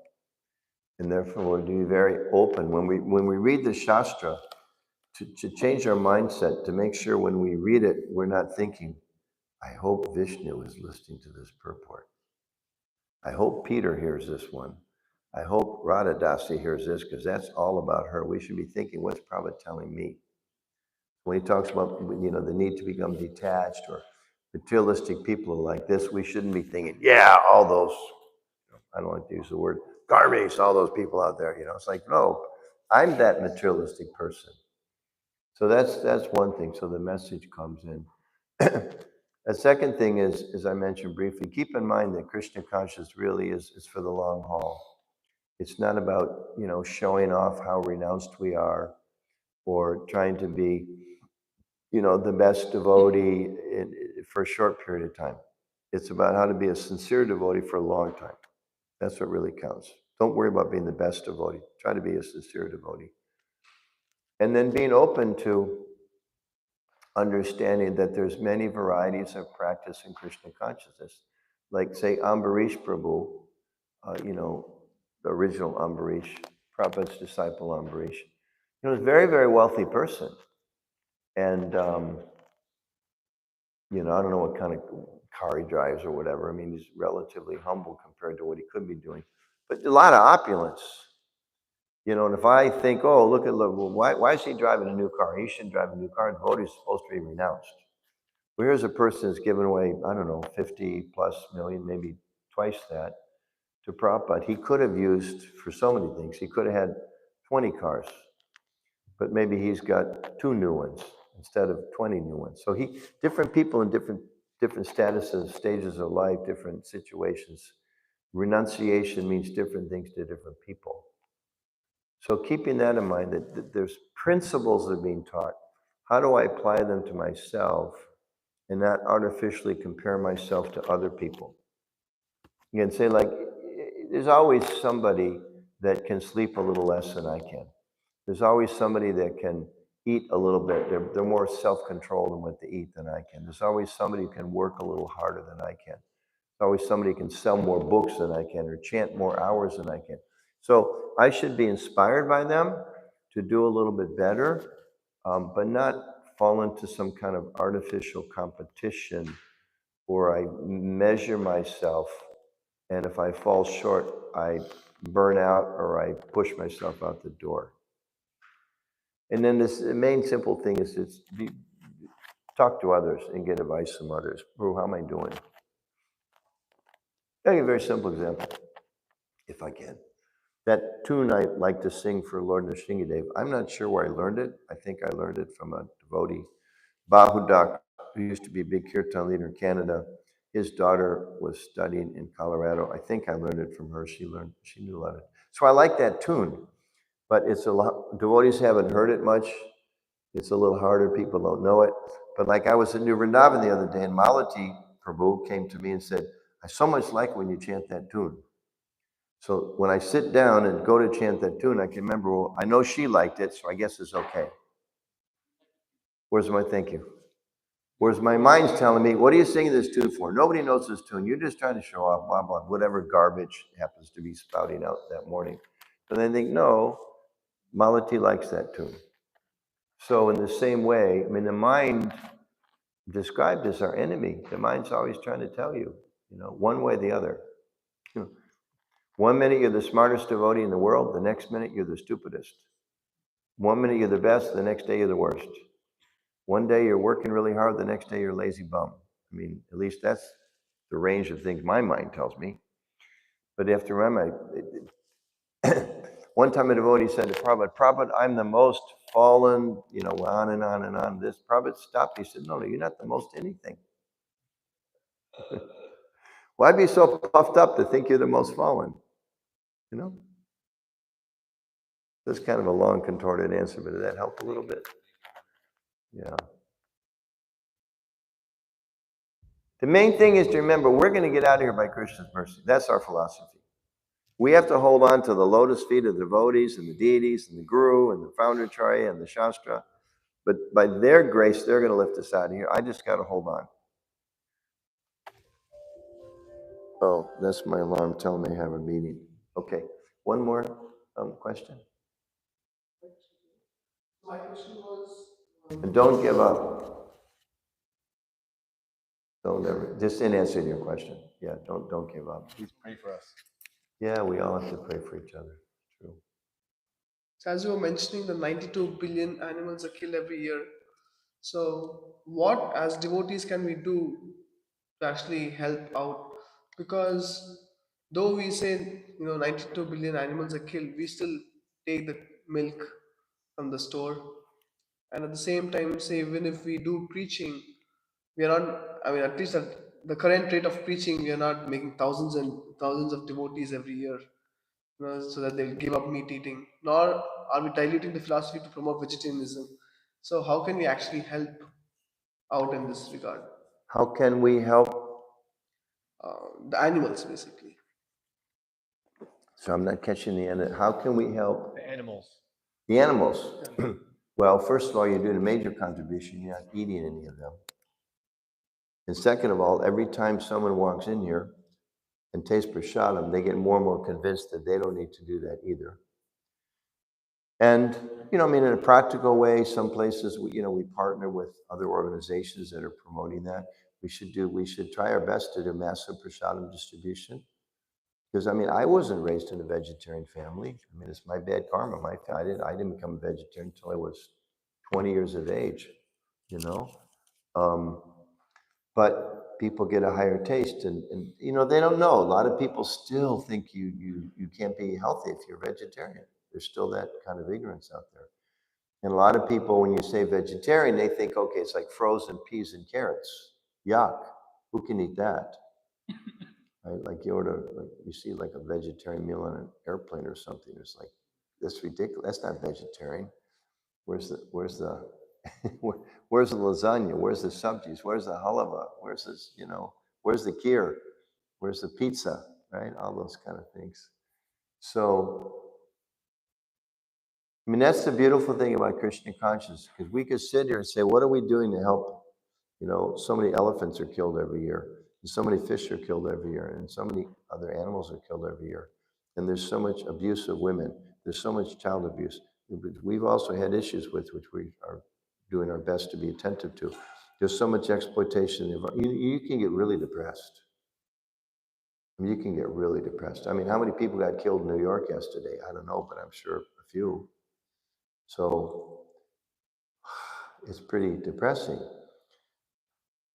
And therefore, to be very open. When we read the Shastra, to change our mindset, to make sure when we read it, we're not thinking, I hope Vishnu is listening to this purport. I hope Peter hears this one. I hope Radha Dasi hears this, because that's all about her. We should be thinking, what's Prabhupada telling me? When he talks about, the need to become detached or materialistic people like this, we shouldn't be thinking, yeah, all those, I don't like to use the word, garbage, all those people out there, It's like, no, I'm that materialistic person. So that's one thing. So the message comes in. A second thing is, as I mentioned briefly, keep in mind that Krishna consciousness really is for the long haul. It's not about, showing off how renounced we are or trying to be, the best devotee for a short period of time. It's about how to be a sincere devotee for a long time. That's what really counts. Don't worry about being the best devotee. Try to be a sincere devotee. And then being open to understanding that there's many varieties of practice in Krishna consciousness. Like, say, Ambarish Prabhu, the original Ambarish, Prabhupada's disciple Ambarish. He was a very, very wealthy person. And, I don't know what kind of car he drives or whatever. I mean, he's relatively humble compared to what he could be doing. But a lot of opulence. And if I think, oh, look, well, why is he driving a new car? He shouldn't drive a new car. Devotee is supposed to be renounced. Well, here's a person who's given away, I don't know, 50 plus million, maybe twice that to Prabhupada. He could have used for so many things. He could have had 20 cars, but maybe he's got 2 new ones instead of 20 new ones. So different people in different statuses, stages of life, different situations. Renunciation means different things to different people. So keeping that in mind, that there's principles that are being taught. How do I apply them to myself and not artificially compare myself to other people? You can say, like, there's always somebody that can sleep a little less than I can. There's always somebody that can eat a little bit. They're more self-controlled in what they eat than I can. There's always somebody who can work a little harder than I can. There's always somebody who can sell more books than I can or chant more hours than I can. So I should be inspired by them to do a little bit better, but not fall into some kind of artificial competition where I measure myself, and if I fall short, I burn out or I push myself out the door. And then the main simple thing is talk to others and get advice from others. Bro, how am I doing? I'll give you a very simple example, if I can. That tune I like to sing for Lord Nrsingadev, I'm not sure where I learned it. I think I learned it from a devotee, Bahudak, who used to be a big kirtan leader in Canada. His daughter was studying in Colorado. I think I learned it from her. She knew a lot of it. So I like that tune, but it's a lot, devotees haven't heard it much. It's a little harder. People don't know it. But like I was in New Vrindavan the other day, and Malati Prabhu came to me and said, I so much like when you chant that tune. So when I sit down and go to chant that tune, I can remember, well, I know she liked it, so I guess it's okay. Where's my thank you? Whereas my mind's telling me, what are you singing this tune for? Nobody knows this tune. You're just trying to show off, blah, blah, whatever garbage happens to be spouting out that morning. But then I think, no, Malati likes that tune. So in the same way, I mean, the mind described as our enemy. The mind's always trying to tell you, one way or the other. 1 minute you're the smartest devotee in the world, the next minute you're the stupidest. 1 minute you're the best, the next day you're the worst. One day you're working really hard, the next day you're a lazy bum. I mean, at least that's the range of things my mind tells me. But you have to remember, one time a devotee said to Prabhupada, I'm the most fallen, on and on and on. This Prabhupada stopped. He said, no, you're not the most anything. Why be so puffed up to think you're the most fallen? That's kind of a long, contorted answer, but did that help a little bit? Yeah. The main thing is to remember, we're going to get out of here by Krishna's mercy. That's our philosophy. We have to hold on to the lotus feet of the devotees and the deities and the guru and the founder Charya and the Shastra. But by their grace, they're going to lift us out of here. I just got to hold on. Oh, that's my alarm telling me I have a meeting. Okay, one more question. My question was... And don't give up. Don't ever, just in answering your question. Yeah, don't give up. Please pray for us. Yeah, we all have to pray for each other. True. So as you were mentioning, the 92 billion animals are killed every year. So what as devotees can we do to actually help out? Because though we say 92 billion animals are killed, we still take the milk from the store, and at the same time, say even if we do preaching, we are not. I mean, at least at the current rate of preaching, we are not making thousands and thousands of devotees every year, so that they'll give up meat eating. Nor are we diluting the philosophy to promote vegetarianism. So how can we actually help out in this regard? How can we help the animals basically. So I'm not catching the end. How can we help The animals. the animals? Well, first of all, you're doing a major contribution. You're not eating any of them. And second of all, every time someone walks in here and tastes prasadam, they get more and more convinced that they don't need to do that either. And, I mean, in a practical way, some places, we partner with other organizations that are promoting that. We should try our best to do massive prasadam distribution. Because, I mean, I wasn't raised in a vegetarian family. I mean, it's my bad karma. I didn't become a vegetarian until I was 20 years of age, you know? But people get a higher taste and they don't know. A lot of people still think you can't be healthy if you're vegetarian. There's still that kind of ignorance out there. And a lot of people, when you say vegetarian, they think, okay, it's like frozen peas and carrots. Yuck. Who can eat that? Right? Like you see like a vegetarian meal on an airplane or something. It's like, that's ridiculous. That's not vegetarian. Where's the where's the lasagna? Where's the sabjis? Where's the halava? Where's this, where's the kheer? Where's the pizza? Right? All those kind of things. So, I mean, that's the beautiful thing about Krishna consciousness, because we could sit here and say, what are we doing to help? So many elephants are killed every year, and so many fish are killed every year, and so many other animals are killed every year. And there's so much abuse of women. There's so much child abuse. We've also had issues with, which we are doing our best to be attentive to. There's so much exploitation. You can get really depressed. I mean, you can get really depressed. I mean, how many people got killed in New York yesterday? I don't know, but I'm sure a few. So it's pretty depressing.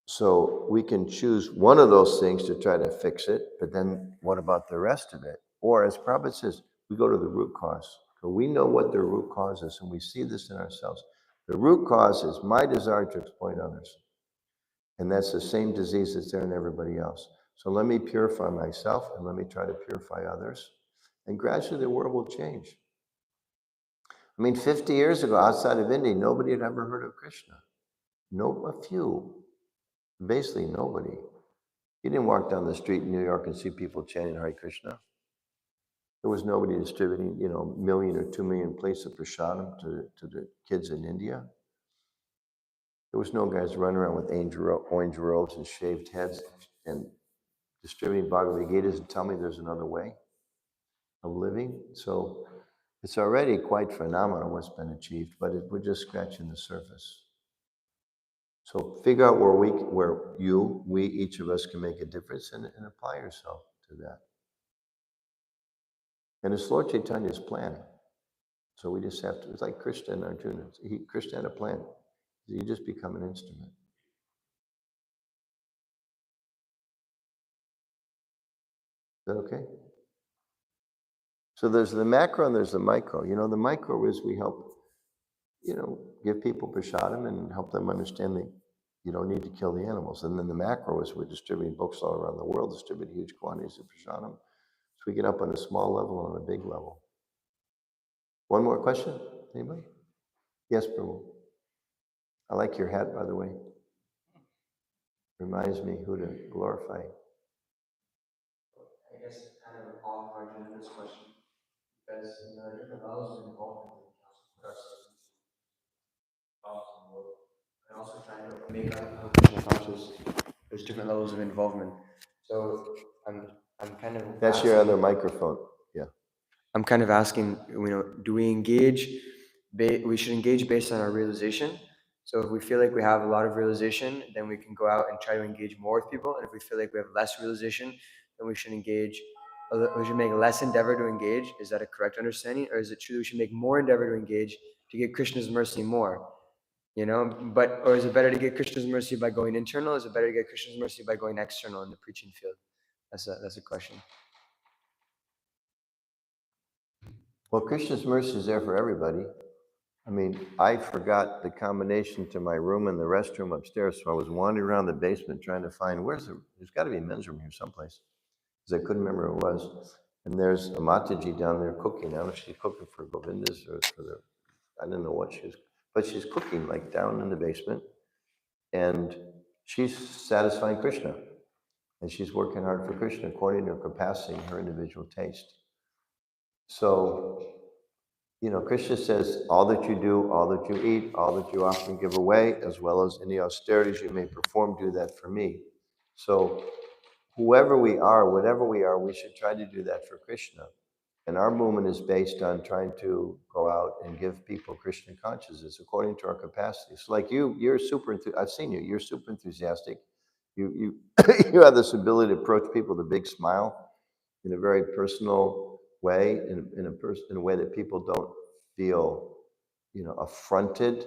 So we can choose one of those things to try to fix it, but then what about the rest of it? Or as Prabhupada says, we go to the root cause. So we know what the root cause is, and we see this in ourselves. The root cause is my desire to exploit others. And that's the same disease that's there in everybody else. So let me purify myself, and let me try to purify others. And gradually the world will change. I mean, 50 years ago, outside of India, nobody had ever heard of Krishna. A few. Basically nobody. You didn't walk down the street in New York and see people chanting Hare Krishna. There was nobody distributing, 1 or 2 million plates of prasadam to the kids in India. There was no guys running around with orange robes and shaved heads and distributing Bhagavad Gitas and tell me there's another way of living. So it's already quite phenomenal what's been achieved, but we're just scratching the surface. So figure out where we, each of us can make a difference and apply yourself to that. And it's Lord Chaitanya's plan. So we just have to, it's like Krishna and Arjuna. Krishna had a plan. You just become an instrument. Is that okay? So there's the macro and there's the micro. The micro is we help, give people prasadam and help them understand that you don't need to kill the animals. And then the macro is we're distributing books all around the world, distributing huge quantities of prasadam. So we get up on a small level and on a big level. One more question? Anybody? Yes, Prabhu. I like your hat, by the way. Reminds me who to glorify. I guess kind of a follow-up question to this question, because there are different levels of involvement that we also put ourselves into. And also trying to make us Krishna conscious. There's different levels of involvement. So I'm kind of That's your other microphone. Yeah. I'm kind of asking, do we engage? We should engage based on our realization. So if we feel like we have a lot of realization, then we can go out and try to engage more with people. And if we feel like we have less realization, then we should engage. We should make less endeavor to engage. Is that a correct understanding, or is it true we should make more endeavor to engage to get Krishna's mercy more? Or is it better to get Krishna's mercy by going internal? Is it better to get Krishna's mercy by going external in the preaching field? That's a question. Well, Krishna's mercy is there for everybody. I mean, I forgot the combination to my room and the restroom upstairs, so I was wandering around the basement trying to find there's got to be a men's room here someplace, because I couldn't remember where it was. And there's a Mataji down there cooking. I don't know if she's cooking for Govindas or I don't know what but she's cooking like down in the basement, and she's satisfying Krishna. And she's working hard for Krishna according to her capacity and her individual taste. So, Krishna says, all that you do, all that you eat, all that you offer and give away, as well as any austerities you may perform, do that for me. So, whoever we are, whatever we are, we should try to do that for Krishna. And our movement is based on trying to go out and give people Krishna consciousness according to our capacity. So like you're super, I've seen you, you're super enthusiastic. You you have this ability to approach people with a big smile in a very personal way, in a way that people don't feel, affronted.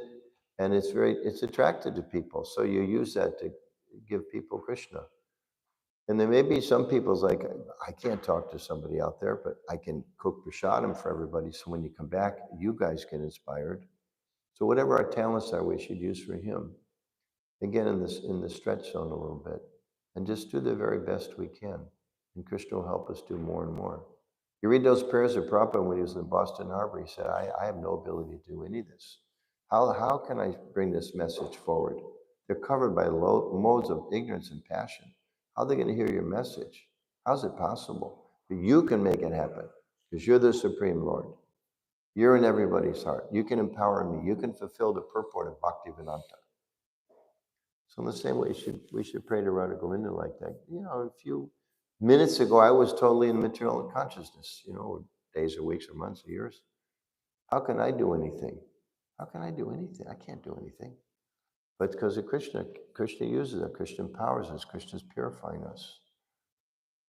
And it's attractive to people. So you use that to give people Krishna. And there may be some people's like, I can't talk to somebody out there, but I can cook prasadam for everybody. So when you come back, you guys get inspired. So whatever our talents are, we should use for him. Again, in the stretch zone a little bit. And just do the very best we can. And Krishna will help us do more and more. You read those prayers of Prabhupada when he was in Boston Harbor, he said, I have no ability to do any of this. How can I bring this message forward? They're covered by modes of ignorance and passion. How are they going to hear your message? How's it possible? But you can make it happen because you're the Supreme Lord. You're in everybody's heart. You can empower me. You can fulfill the purport of Bhaktivedanta. So in the same way, we should pray to Radha Govinda like that. A few minutes ago, I was totally in material consciousness, days or weeks or months or years. How can I do anything? How can I do anything? I can't do anything. But because of Krishna, Krishna uses it. Krishna empowers us. Krishna's purifying us.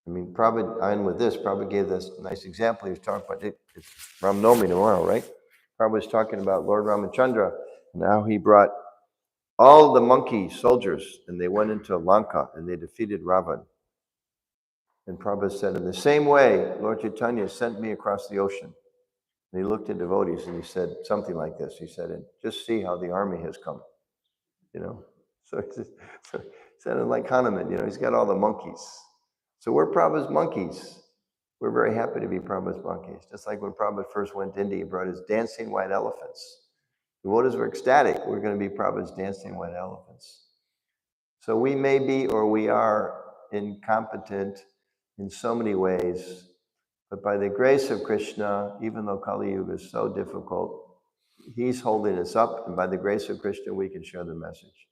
I mean, Prabhupada, I end with this. Prabhupada gave this nice example. He was talking about it. It's Ram Navami tomorrow, right? Prabhupada was talking about Lord Ramachandra and how he brought all the monkey soldiers and they went into Lanka and they defeated Ravan. And Prabhupada said, in the same way, Lord Chaitanya sent me across the ocean. And he looked at devotees and he said something like this. He said, and just see how the army has come. So it sounded like Hanuman, he's got all the monkeys. So we're Prabhupada's monkeys. We're very happy to be Prabhupada's monkeys. Just like when Prabhupada first went to India, he brought his dancing white elephants. The devotees were ecstatic. We're going to be Prabhupada's dancing white elephants. So we may be, or we are, incompetent in so many ways, but by the grace of Krishna, even though Kali Yuga is so difficult, he's holding us up, and by the grace of Krishna, we can share the message.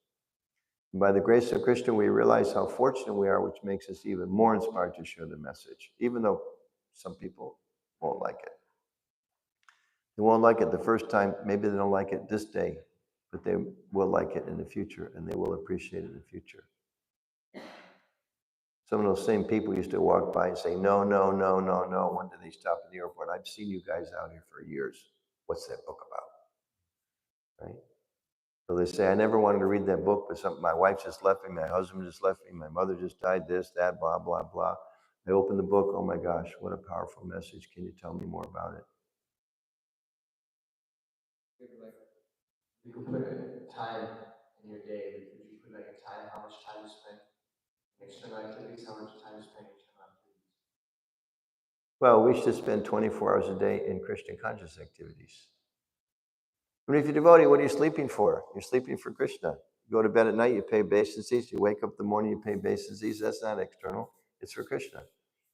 And by the grace of Krishna, we realize how fortunate we are, which makes us even more inspired to share the message, even though some people won't like it. They won't like it the first time. Maybe they don't like it this day, but they will like it in the future, and they will appreciate it in the future. Some of those same people used to walk by and say, no, no, no, no, no. When did they stop at the airport? I've seen you guys out here for years. What's that book about? Right? So they say, I never wanted to read that book, but my wife just left me, my husband just left me, my mother just died, this, that, blah, blah, blah. I opened the book, oh my gosh, what a powerful message. Can you tell me more about it? You can put time in your day. If you put like a time, how much time you spend in external activities, how much time you spend in external activities. Well, we should spend 24 hours a day in Christian conscious activities. I mean, if you're devotee, what are you sleeping for? You're sleeping for Krishna. You go to bed at night, you pay obeisances. You wake up in the morning, you pay obeisances. That's not external. It's for Krishna.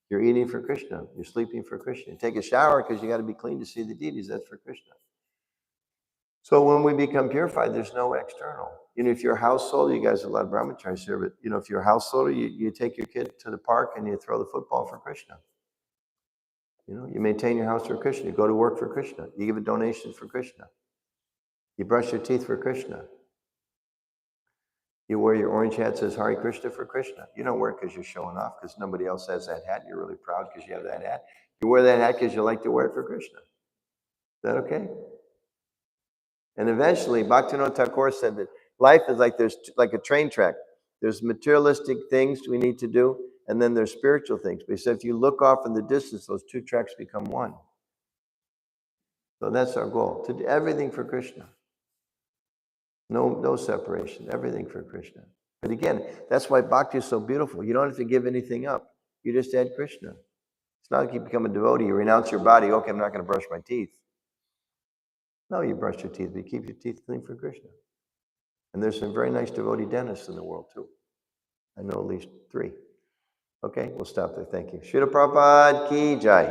You're eating for Krishna. You're sleeping for Krishna. You take a shower because you got to be clean to see the deities. That's for Krishna. So when we become purified, there's no external. If you're a householder, you guys have a lot of brahmacharis here, but if you're a householder, you take your kid to the park and you throw the football for Krishna. You maintain your house for Krishna. You go to work for Krishna. You give a donation for Krishna. You brush your teeth for Krishna. You wear your orange hat that says Hare Krishna for Krishna. You don't wear it because you're showing off, because nobody else has that hat. You're really proud because you have that hat. You wear that hat because you like to wear it for Krishna. Is that okay? And eventually, Bhaktivinoda Thakur said that life is there's like a train track. There's materialistic things we need to do, and then there's spiritual things. But he said if you look off in the distance, those two tracks become one. So that's our goal, to do everything for Krishna. No separation, everything for Krishna. But again, that's why bhakti is so beautiful. You don't have to give anything up. You just add Krishna. It's not like you become a devotee, you renounce your body, okay, I'm not going to brush my teeth. No, you brush your teeth, but you keep your teeth clean for Krishna. And there's some very nice devotee dentists in the world too. I know at least 3. Okay, we'll stop there. Thank you. Srila Prabhupada ki jai.